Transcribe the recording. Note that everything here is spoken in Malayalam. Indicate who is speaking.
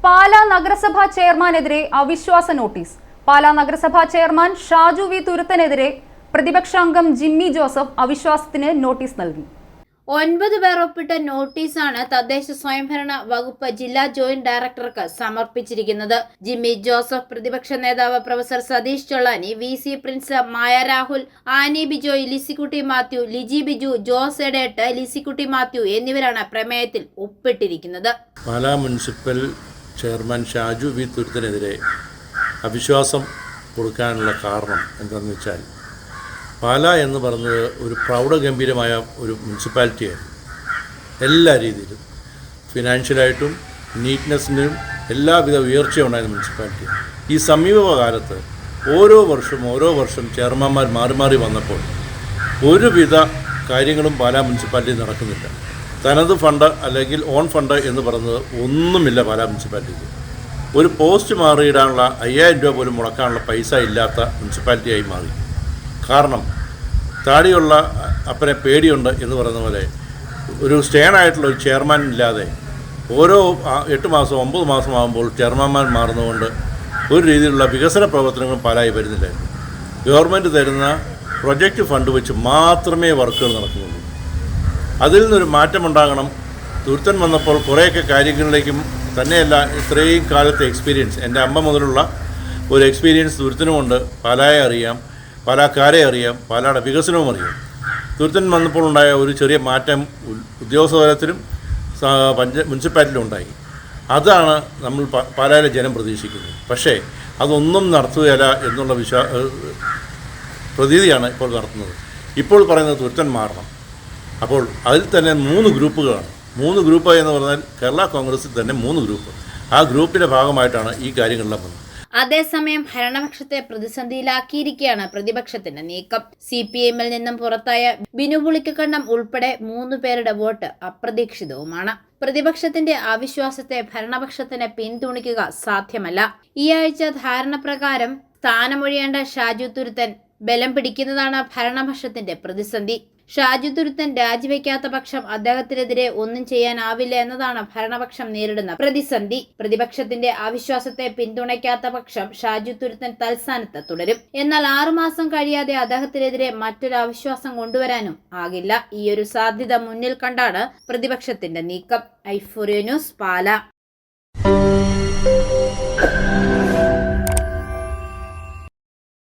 Speaker 1: പാലാ നഗരസഭാ ചെയർമാനെതിരെ അവിശ്വാസ നോട്ടീസ്. പാലാ നഗരസഭാ ചെയർമാൻ ഷാജു വി തുരുത്തനെതിരെ പ്രതിപക്ഷാംഗം ജിമ്മി ജോസഫ് അവിശ്വാസത്തിന് നോട്ടീസ് നൽകി.
Speaker 2: 9 പേർ ഒപ്പിട്ട നോട്ടീസാണ് തദ്ദേശ സ്വയംഭരണ വകുപ്പ് ജില്ലാ ജോയിന്റ് ഡയറക്ടർക്ക് സമർപ്പിച്ചിരിക്കുന്നത്. ജിമ്മി ജോസഫ്, പ്രതിപക്ഷ നേതാവ് പ്രൊഫസർ സതീഷ് ചൊള്ളാനി, VC പ്രിൻസ്, മായ രാഹുൽ, ആനി ബിജോയ്, ലിസിക്കുട്ടി മാത്യു, ലിജി ബിജു, ജോസ് എഡേട്ട്, ലിസിക്കുട്ടി മാത്യു എന്നിവരാണ് പ്രമേയത്തിൽ ഒപ്പിട്ടിരിക്കുന്നത്.
Speaker 3: Pala municipal chairman Shaju V തുരുത്തനെതിരെ അവിശ്വാസം കൊടുക്കാനുള്ള കാരണം എന്താണെന്ന് വെച്ചാൽ, പാലാ എന്ന് പറയുന്നത് ഒരു പ്രൗഢഗംഭീരമായ ഒരു മുനിസിപ്പാലിറ്റിയായിരുന്നു. എല്ലാ രീതിയിലും ഫിനാൻഷ്യലായിട്ടും നീറ്റ്നെസ്സിനും എല്ലാവിധ ഉയർച്ചയുണ്ടായിരുന്ന മുനിസിപ്പാലിറ്റി. ഈ സമീപകാലത്ത് ഓരോ വർഷം ചെയർമാന്മാർ മാറി മാറി വന്നപ്പോൾ ഒരുവിധ കാര്യങ്ങളും പാലാ മുനിസിപ്പാലിറ്റി നടക്കുന്നില്ല. തനത് ഫണ്ട് അല്ലെങ്കിൽ ഓൺ ഫണ്ട് എന്ന് പറയുന്നത് ഒന്നുമില്ല പാലാ മുനിസിപ്പാലിറ്റിക്ക്. ഒരു പോസ്റ്റ് മാറിയിടാനുള്ള 5000 രൂപ പോലും മുടക്കാനുള്ള പൈസ ഇല്ലാത്ത മുനിസിപ്പാലിറ്റിയായി മാറി. കാരണം താടിയുള്ള അപ്പനെ പേടിയുണ്ട് എന്ന് പറയുന്ന പോലെ ഒരു സ്റ്റേണായിട്ടുള്ള ഒരു ചെയർമാൻ ഇല്ലാതെ ഓരോ 8 മാസം 9 മാസം ആകുമ്പോൾ ചെയർമാന്മാർ മാറുന്നതുകൊണ്ട് ഒരു രീതിയിലുള്ള വികസന പ്രവർത്തനങ്ങളും പാലായി വരുന്നില്ലായിരുന്നു. ഗവൺമെൻറ് തരുന്ന പ്രൊജക്റ്റ് ഫണ്ട് വെച്ച് മാത്രമേ വർക്കുകൾ നടക്കുന്നുള്ളൂ. അതിൽ നിന്നൊരു മാറ്റമുണ്ടാകണം. തുരുത്തൻ വന്നപ്പോൾ കുറേയൊക്കെ കാര്യങ്ങളിലേക്കും തന്നെയല്ല, ഇത്രയും കാലത്തെ എക്സ്പീരിയൻസ്, എൻ്റെ അമ്മ മുതലുള്ള ഒരു എക്സ്പീരിയൻസ് തുരുത്തനുമുണ്ട്. പാലായെ അറിയാം, പാലാക്കാരെ അറിയാം, പാലായുടെ വികസനവും അറിയാം. തുരുത്തൻ വന്നപ്പോൾ ഉണ്ടായ ഒരു ചെറിയ മാറ്റം ഉദ്യോഗസ്ഥ തലത്തിലും മുനിസിപ്പാലിറ്റിയിലും ഉണ്ടായി. അതാണ് നമ്മൾ പാലായിലെ ജനം പ്രതീക്ഷിക്കുന്നത്. പക്ഷേ അതൊന്നും നടത്തുകയില്ല എന്നുള്ള പ്രതീതിയാണ് ഇപ്പോൾ നടത്തുന്നത്. ഇപ്പോൾ പറയുന്നത് തുരുത്തൻ മാറണം. അപ്പോൾ അതിൽ തന്നെ 3 ഗ്രൂപ്പുകളാണ്. 3 ഗ്രൂപ്പ് എന്ന് പറഞ്ഞാൽ കേരള കോൺഗ്രസിൽ തന്നെ 3 ഗ്രൂപ്പ്. ആ ഗ്രൂപ്പിൻ്റെ ഭാഗമായിട്ടാണ് ഈ കാര്യങ്ങളെല്ലാം വന്നത്.
Speaker 2: അതേസമയം ഭരണപക്ഷത്തെ പ്രതിസന്ധിയിലാക്കിയിരിക്കുകയാണ് പ്രതിപക്ഷത്തിന്റെ നീക്കം. CPM-ൽ നിന്നും പുറത്തായ ബിനു പുളിക്കക്കണ്ടം ഉൾപ്പെടെ 3 പേരുടെ വോട്ട് അപ്രതീക്ഷിതവുമാണ്. പ്രതിപക്ഷത്തിന്റെ അവിശ്വാസത്തെ ഭരണപക്ഷത്തിന് പിന്തുണയ്ക്കുക സാധ്യമല്ല. ഈ ആഴ്ച ധാരണ പ്രകാരം സ്ഥാനമൊഴിയേണ്ട ഷാജു തുരുത്തൻ ബലം പിടിക്കുന്നതാണ് ഭരണപക്ഷത്തിന്റെ പ്രതിസന്ധി. ഷാജു തുരുത്തൻ രാജിവെക്കാത്ത പക്ഷം അദ്ദേഹത്തിനെതിരെ ഒന്നും ചെയ്യാനാവില്ല എന്നതാണ് ഭരണപക്ഷം നേരിടുന്ന പ്രതിസന്ധി. പ്രതിപക്ഷത്തിന്റെ അവിശ്വാസത്തെ പിന്തുണയ്ക്കാത്ത പക്ഷം ഷാജു തുരുത്തൻ തൽസ്ഥാനത്ത് തുടരും. എന്നാൽ 6 മാസം കഴിയാതെ അദ്ദേഹത്തിനെതിരെ മറ്റൊരു അവിശ്വാസം കൊണ്ടുവരാനും ആകില്ല. ഈ ഒരു സാധ്യത മുന്നിൽ കണ്ടാണ് പ്രതിപക്ഷത്തിന്റെ നീക്കം. ഐഫോറിയ ന്യൂസ്, പാലാ.